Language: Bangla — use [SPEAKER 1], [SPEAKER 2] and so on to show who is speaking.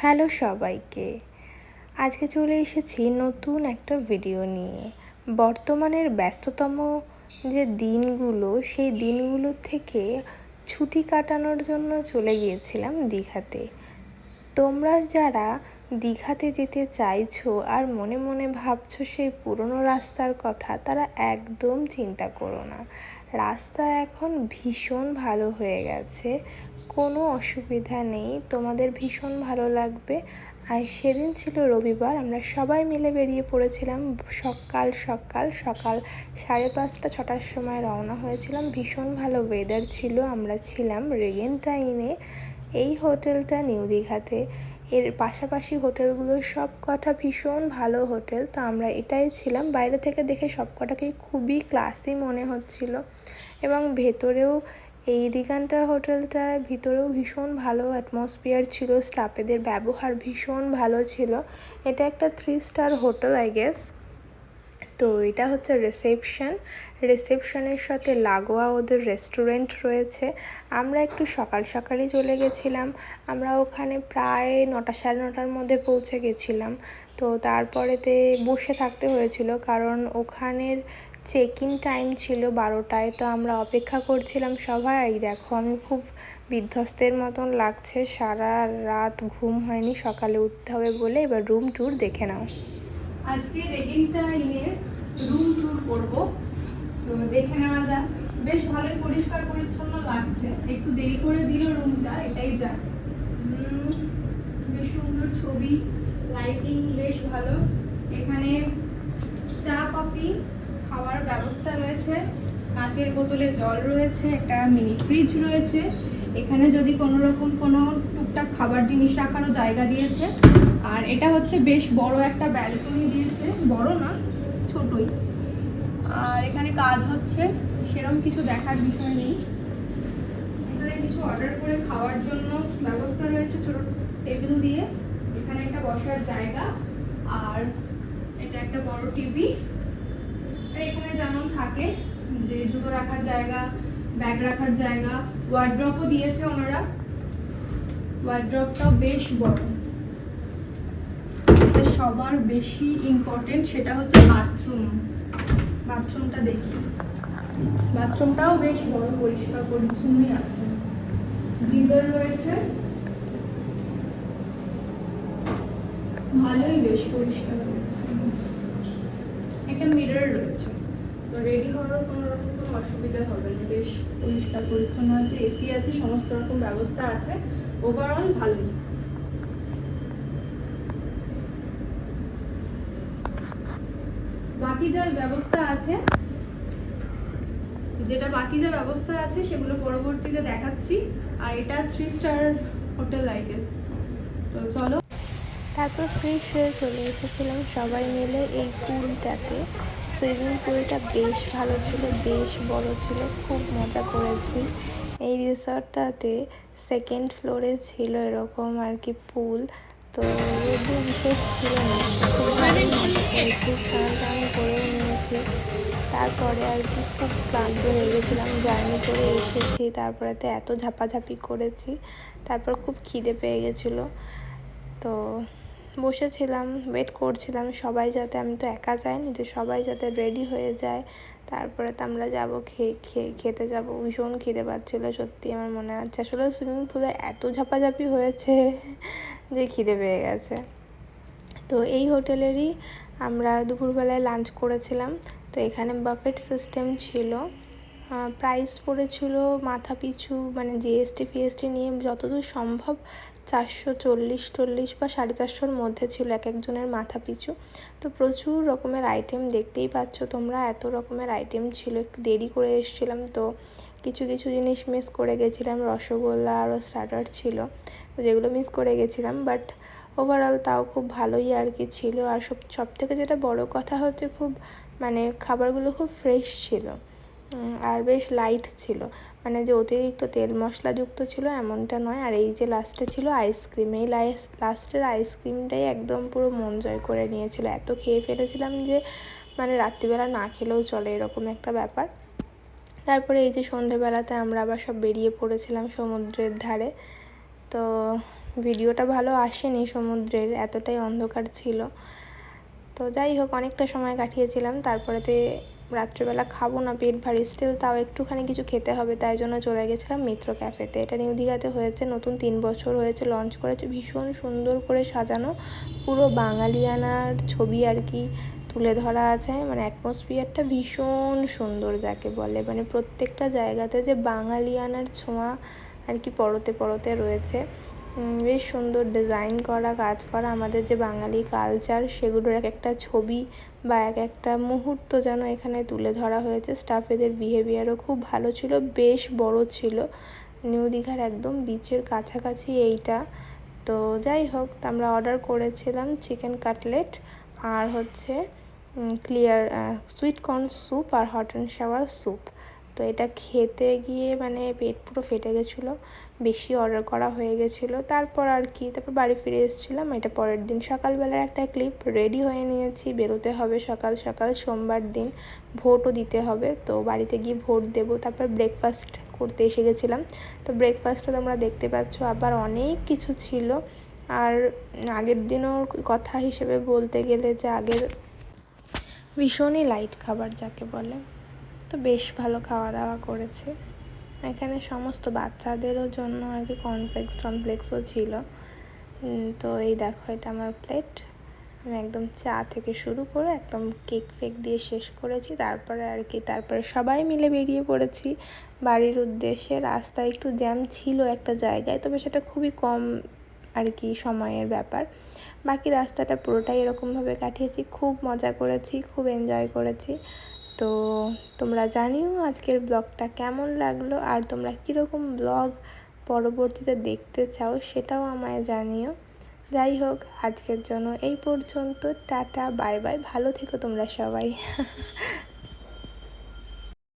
[SPEAKER 1] হ্যালো সবাইকে, আজকে চলে এসেছি নতুন একটা ভিডিও নিয়ে। বর্তমানের ব্যস্ততম যে দিনগুলো, সেই দিনগুলো থেকে ছুটি কাটানোর জন্য চলে গিয়েছিলাম দীঘাতে। তোমরা যারা দীঘাতে যেতে চাইছো আর মনে মনে ভাবছো সেই পুরনো রাস্তার কথা, তারা একদম চিন্তা করো না। রাস্তা এখন ভীষণ ভালো হয়ে গেছে, কোনো অসুবিধা নেই, তোমাদের ভীষণ ভালো লাগবে। আর সেদিন ছিল রবিবার, আমরা সবাই মিলে বেরিয়ে পড়েছিলাম। সকাল 5:30-6টার সময় রওনা হয়েছিলাম। ভীষণ ভালো ওয়েদার ছিল, আমরা ছিলাম রেগেন্টাইনে। এই হোটেলটা নিউ দীঘাতে, এর পাশাপাশি হোটেলগুলোর সব কটা ভীষণ ভালো হোটেল। তো আমরা এটাই ছিলাম। বাইরে থেকে দেখে সব কটাকেই খুবই ক্লাসি মনে হচ্ছিল, এবং ভেতরেও এই রিগান্টা হোটেলটায় ভিতরেও ভীষণ ভালো অ্যাটমসফিয়ার ছিল, স্টাফেদের ব্যবহার ভীষণ ভালো ছিল। এটা একটা 3 স্টার হোটেল আই গেস। তো এটা হচ্ছে রিসেপশনের সাথে লাগোয়া ওদের রেস্টুরেন্ট রয়েছে। আমরা একটু সকালই চলে গেছিলাম। আমরা ওখানে প্রায় 9টা 9:30টার মধ্যে পৌঁছে গেছিলাম। তো তারপরেতে বসে থাকতে হয়েছিল, কারণ ওখানের চেক ইন টাইম ছিল 12টায়। তো আমরা অপেক্ষা করছিলাম সবাই। এই দেখো, আমি খুব বিধ্বস্তের মতন লাগছে, সারা রাত ঘুম হয়নি, সকালে উঠতে হবে বলে। এবার রুম ট্যুর দেখে নাও।
[SPEAKER 2] আজকে রেগিংটাইনের রুম ট্যুর করব, তো দেখে নেওয়া যাক। বেশ ভালোই পরিষ্কার পরিচ্ছন্ন লাগছে, একটু দেরি করে দিল রুমটা, এটাই যাক। বেশ সুন্দর ছবি, লাইটিং বেশ ভালো। এখানে চা কফি খাওয়ার ব্যবস্থা রয়েছে, কাঁচের বোতলে জল রয়েছে, একটা মিনি ফ্রিজ রয়েছে। এখানে যদি কোনো রকম কোনো টুকটাক খাবার জিনিস রাখারও জায়গা দিয়েছে। আর এটা হচ্ছে বেশ বড় একটা ব্যালকনি দিয়েছে, বড় না ছোটই। আর এখানে কাজ হচ্ছে, সেরকম কিছু দেখার বিষয় নেই। এখানে কিছু অর্ডার করে খাওয়ার জন্য ব্যবস্থা রয়েছে, ছোট টেবিল দিয়ে। এখানে একটা বসার জায়গা, আর এটা একটা বড় টিভি। আর এখানে যেমন থাকে যে জুতো রাখার জায়গা, ব্যাগ রাখার জায়গা, ওয়ার্ড্রপও দিয়েছে ওনারা। ওয়ার্ড্রপটা বেশ বড়। সবার বেশি ইম্পর্টেন্ট সেটা হচ্ছে বাথরুমটা দেখি। বাথরুমটাও বেশ বড়, পরিষ্কার পরিচ্ছন্নই আছে। গিজার রয়েছে, ভালোই বেশ পরিষ্কার পরিচ্ছন্ন। একটা মিরর রয়েছে, তো রেডি হওয়ার কোনো রকম কোনো অসুবিধা হবে না, বেশ পরিষ্কার পরিচ্ছন্ন আছে। এসি আছে, সমস্ত রকম ব্যবস্থা আছে, ওভারঅল ভালোই। বাকি যা ব্যবস্থা আছে সেগুলো পরবর্তীতে দেখাচ্ছি। আর এটা 3 স্টার হোটেল আই গেস। তো চলো।
[SPEAKER 1] তারপর ফ্রেশ হয়ে চলে এসেছিলাম সবাই মিলে এই পুলটাতে। সুইমিং পুলটা বেশ ভালো ছিল, বেশ বড় ছিল, খুব মজা করেছি। এই রিসর্টটাতে 2nd ফ্লোরে ছিল এরকম আর কি পুল। তো রোদও বিশেষ ছিল না, খুব ভালোই মজা করেছি, স্নান টান করেও নিয়েছি। তারপরে আর কি খুব ক্লান্ত হয়ে গেছিলাম, জার্নি করে এসেছি, তারপরেতে এত ঝাপাঝাপি করেছি। তারপর খুব খিদে পেয়ে গেছিলো, তো বসেছিলাম, ওয়েট করছিলাম সবাই যাতে, আমি তো একা যাইনি, যে সবাই যাতে রেডি হয়ে যায়। তারপরে তো আমরা যাবো, খেতে যাবো। ভীষণ খিদে পাচ্ছিলো সত্যি, আমার মনে আছে। আসলে সুইমিং পুলে এত ঝাপাঝাপি হয়েছে যে খিদে পেয়ে গেছে। তো এই হোটেলেরই আমরা দুপুরবেলায় লাঞ্চ করেছিলাম। তো এখানে বাফেট সিস্টেম ছিল। প্রাইস পড়েছিল মাথা পিছু, মানে জিএসটি ফিএসটি নিয়ে যতদূর সম্ভব 440 বা 450-র মধ্যে ছিল এক একজনের মাথা পিছু। তো প্রচুর রকমের আইটেম, দেখতেই পাচ্ছ তোমরা, এত রকমের আইটেম ছিল। একটু দেরি করে এসেছিলাম, তো কিছু জিনিস মিস করে গেছিলাম। রসগোল্লা আরও স্টার্টার ছিল, তো যেগুলো মিস করে গেছিলাম, বাট ওভারঅল তাও খুব ভালোই আর কি ছিল। আর সব থেকে যেটা বড় কথা হচ্ছে, খুব মানে খাবারগুলো খুব ফ্রেশ ছিল, আর বেশ লাইট ছিল, মানে যে অতিরিক্ত তেল মশলাযুক্ত ছিল এমনটা নয়। আর এই যে লাস্টে ছিল আইসক্রিম, এই লাস্টের আইসক্রিমটাই একদম পুরো মন জয় করে নিয়েছিল। এত খেয়ে ফেলেছিলাম যে মানে রাত্রিবেলা না খেলেও চলে, এরকম একটা ব্যাপার। তারপরে এই যে সন্ধেবেলাতে আমরা আবার সব বেরিয়ে পড়েছিলাম সমুদ্রের ধারে। তো ভিডিওটা ভালো আসেনি সমুদ্রের, এতটাই অন্ধকার ছিল। তো যাই হোক, অনেকটা সময় কাটিয়েছিলাম। তারপরেতে রাত্রেবেলা খাবো না, পেট ভারী, স্টিল তাও একটুখানি কিছু খেতে হবে, তাই জন্য চলে গেছিলাম মিত্র ক্যাফেতে। এটা নিউ দীঘাতে হয়েছে, নতুন 3 বছর হয়েছে লঞ্চ করেছে, ভীষণ সুন্দর করে সাজানো, পুরো বাঙালিয়ানার ছবি আর কি তুলে ধরা আছে। মানে অ্যাটমসফিয়ারটা ভীষণ সুন্দর যাকে বলে, মানে প্রত্যেকটা জায়গাতে যে বাঙালিয়ানার ছোঁয়া আর কি পরতে পরতে রয়েছে। বেশ সুন্দর ডিজাইন করা, কাজ করা, আমাদের যে বাঙালি কালচার সেগুলোর এক একটা ছবি বা এক একটা মুহূর্ত যেন এখানে তুলে ধরা হয়েছে। স্টাফেদের বিহেভিয়ারও খুব ভালো ছিল, বেশ বড় ছিল। নিউ দীঘার একদম বিচের কাছাকাছি এইটা। তো যাই হোক, আমরা অর্ডার করেছিলাম চিকেন কাটলেট আর হচ্ছে ক্লিয়ার সুইট কর্ন স্যুপ আর হট অ্যান্ড শাওয়ার স্যুপ। তো এটা খেতে গিয়ে মানে পেট পুরো ফেটে গেছিলো, বেশি অর্ডার করা হয়ে গেছিলো। তারপর আর কি, তারপর বাড়ি ফিরে এসেছিলাম। এটা পরের দিন সকালবেলার একটা ক্লিপ, রেডি হয়ে নিয়েছি, বেরোতে হবে সকাল সকাল, সোমবার দিন ভোটও দিতে হবে। তো বাড়িতে গিয়ে ভোট দেবো। তারপর ব্রেকফাস্ট করতে এসে গেছিলাম। তো ব্রেকফাস্টটা তোমরা দেখতে পাচ্ছ, আবার অনেক কিছু ছিল। আর আগের দিনও কথা হিসেবে বলতে গেলে যে আগের ভীষণই লাইট খাবার যাকে বলে। তো বেশ ভালো খাওয়া দাওয়া করেছে এখানে, সমস্ত বাচ্চাদেরও জন্য আর কি কর্নফ্লেক্সও ছিল। তো এই দেখো, এটা আমার প্লেট। আমি একদম চা থেকে শুরু করে একদম কেক ফেক দিয়ে শেষ করেছি। তারপরে আর কি, তারপরে সবাই মিলে বেরিয়ে পড়েছি বাড়ির উদ্দেশ্যে। রাস্তায় একটু জ্যাম ছিল একটা জায়গায়, তবে সেটা খুবই কম আর কি সময়ের ব্যাপার। বাকি রাস্তাটা পুরোটাই এরকমভাবে কাটিয়েছি, খুব মজা করেছি, খুব এনজয় করেছি। তো তোমরা জানিও আজকের ব্লগটা কেমন লাগলো, আর তোমরা কীরকম ব্লগ পরবর্তীতে দেখতে চাও সেটাও আমায় জানিও। যাই হোক, আজকের জন্য এই পর্যন্ত, টাটা বাই বাই, ভালো থেকো তোমরা সবাই।